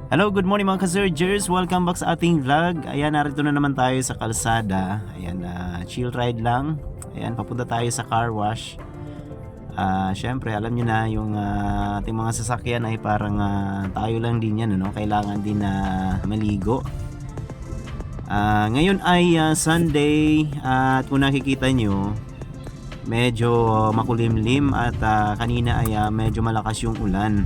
Hello, good morning mga ka-surgers. Welcome back sa ating vlog. Ayan, narito na naman tayo sa kalsada. Ayan, chill ride lang. Ayan, papunta tayo sa car wash. Syempre, alam nyo na yung ating mga sasakyan ay parang tayo lang din yan, ano? Kailangan din na maligo. Ngayon ay Sunday at kung nakikita nyo, medyo makulimlim at kanina ay medyo malakas yung ulan.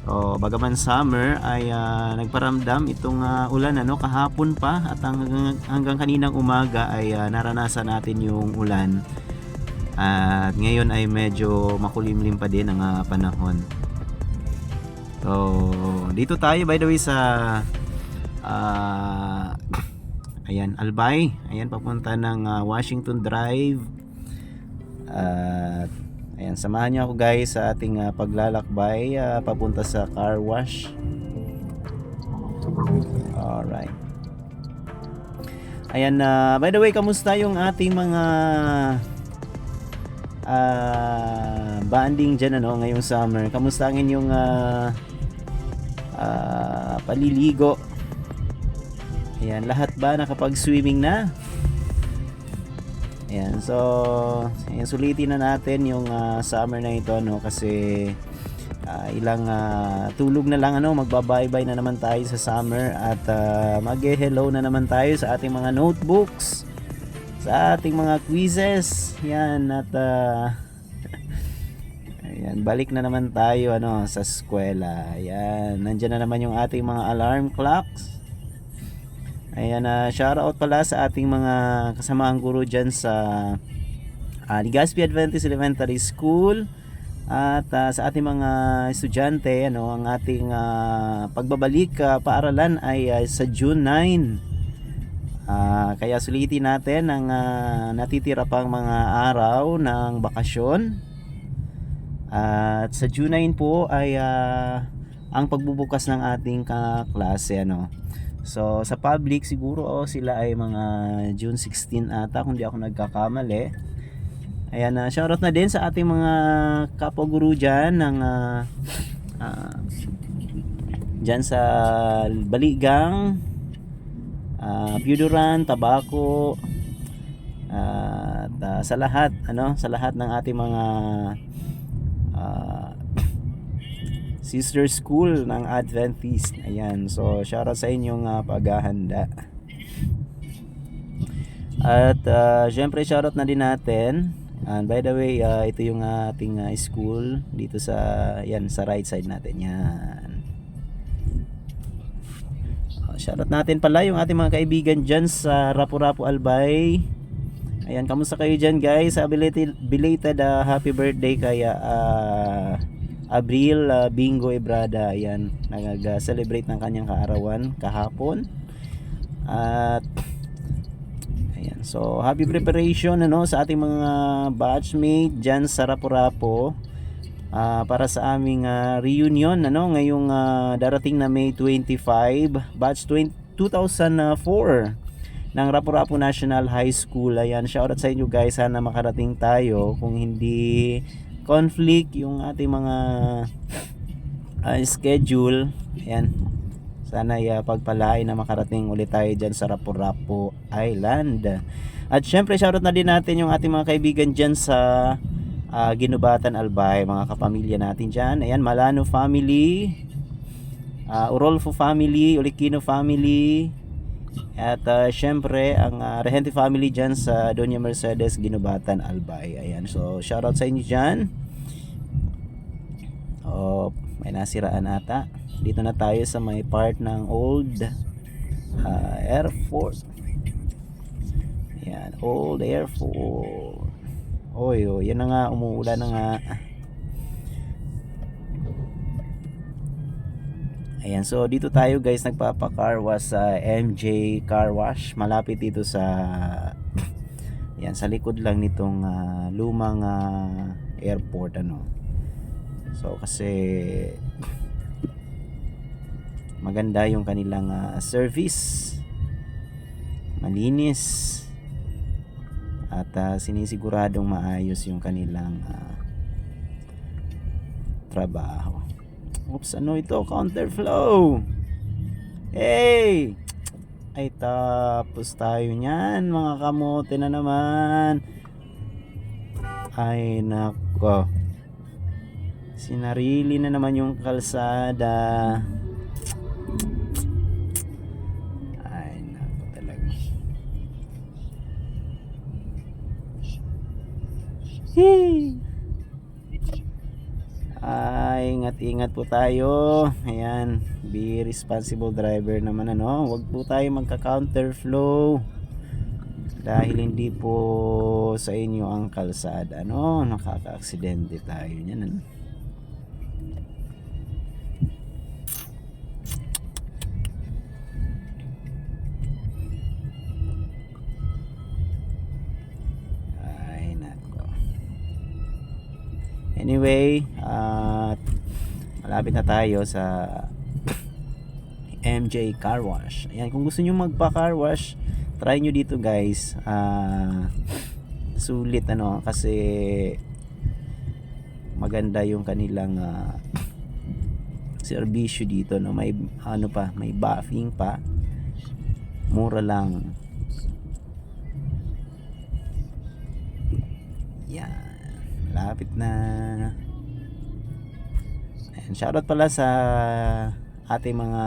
So, bagaman summer ay nagparamdam itong ulan kahapon pa at hanggang kaninang umaga ay naranasan natin yung ulan. At ngayon ay medyo makulimlim pa din ang panahon. So, dito tayo by the way sa ayan, Albay. Ayan, papunta ng Washington Drive. At ayan, samahan niyo ako guys sa ating paglalakbay papunta sa car wash. Alright. Ayan, by the way, kamusta yung ating mga banding dyan ngayong summer? Kamusta ang inyong paliligo? Ayan, lahat ba nakapag-swimming na? Ayan, so ayan, sulitin na natin yung summer na ito kasi ilang tulog na lang magbabaybay na naman tayo sa summer at mag-hello na naman tayo sa ating mga notebooks, sa ating mga quizzes. Yan, at ayan, balik na naman tayo sa eskwela. Ayan, nandiyan na naman yung ating mga alarm clocks. Ayan, shoutout pala sa ating mga kasamaang guro dyan sa Legazpi Adventist Elementary School at sa ating mga estudyante. Ang ating pagbabalik paaralan ay sa June 9. Kaya sulitin natin ang natitira pang mga araw ng bakasyon. At sa June 9 po ay ang pagbubukas ng ating klase. So sa public siguro sila ay mga June 16 ata kung di ako nagkakamali. Ayan, shoutout na din sa ating mga kapwa-guru dyan ng dyan sa Baligang, Piuduran, Tabaco, at sa lahat sa lahat ng ating mga sister school ng Adventist. Ayan, so shoutout sa inyong paghahanda. At syempre shoutout na din natin. And by the way, ito yung ating school dito sa sa right side natin. Yan. Shoutout natin pala yung ating mga kaibigan dyan sa Rapu-Rapu Albay. Ayan, kamusta kayo dyan guys? Belated happy birthday kaya Abril Bingo Ebrada. Ayan, nag-celebrate ng kanyang kaarawan kahapon. At ayan, so happy preparation sa ating mga batchmate dyan sa Rapu-Rapu para sa aming reunion ngayong darating na May 25, batch 2004 ng Rapu-Rapu National High School. Ayan, shoutout sa inyo guys, sana makarating tayo kung hindi conflict yung ating mga schedule. Ayan, sana pagpalain na makarating ulit tayo dyan sa Rapu-Rapu Island. At syempre shoutout na din natin yung ating mga kaibigan dyan sa Ginubatan Albay, mga kapamilya natin dyan. Ayan, Malano family, Urolfo family, Olikino family, at syempre ang Regente family dyan sa Doña Mercedes Ginubatan Albay. Ayan, so shoutout sa inyo dyan. May nasiraan ata. Dito na tayo sa may part ng old airport. Ayan, old airport. Oy, yan na nga, umuulan na nga. Ayan, so dito tayo guys nagpapa-car wash sa MJ Car Wash. Malapit dito sa yan, sa likod lang nitong lumang airport So kasi maganda yung kanilang service. Malinis. At sinisiguradong maayos yung kanilang trabaho. Oops, ano ito? Counterflow. Hey! Ay tapos tayo niyan, mga kamote na naman. Ay nako. Sinarili na naman yung kalsada. Ay nako talaga. Hey! Ay, ingat-ingat po tayo. Ayan, be responsible driver naman ano. Huwag po tayo magka-counterflow. Dahil hindi po sa inyo ang kalsada, no? Nakaka-aksidente tayo niyan, ano? Ay, nako. Anyway, malapit na tayo sa MJ Car Wash. Ayan, kung gusto nyo magpa-car wash, try nyo dito guys. Sulit ano, kasi maganda yung kanilang serbisyo dito, no? May ano pa, may buffing pa. Mura lang. Yan. Malapit na. Ayan, shoutout pala sa ating mga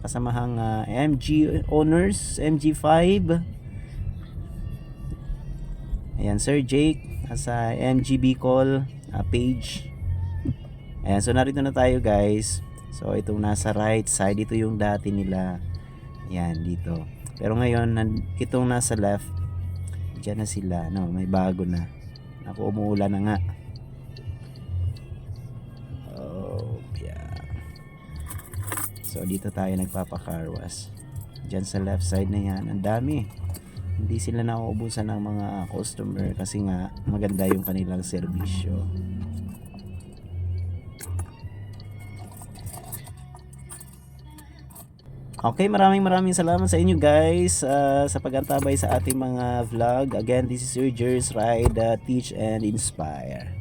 kasamahang MG owners, MG5. Ayan, Sir Jake sa MG Bicol page. Ayan, so narito na tayo guys. So itong nasa right side, ito yung dati nila. Ayan, dito. Pero ngayon, itong nasa left, dyan na sila, no? May bago na. Ako, umuulan na nga. Oh, yeah. So dito tayo nagpapa-carwash. Diyan sa left side na yan, ang dami. Hindi sila nauubusan ng mga customer kasi nga maganda yung kanilang serbisyo. Okay, maraming salamat sa inyo guys sa pag-antabay sa ating mga vlog. Again, this is your Jer's Ride, Teach and Inspire.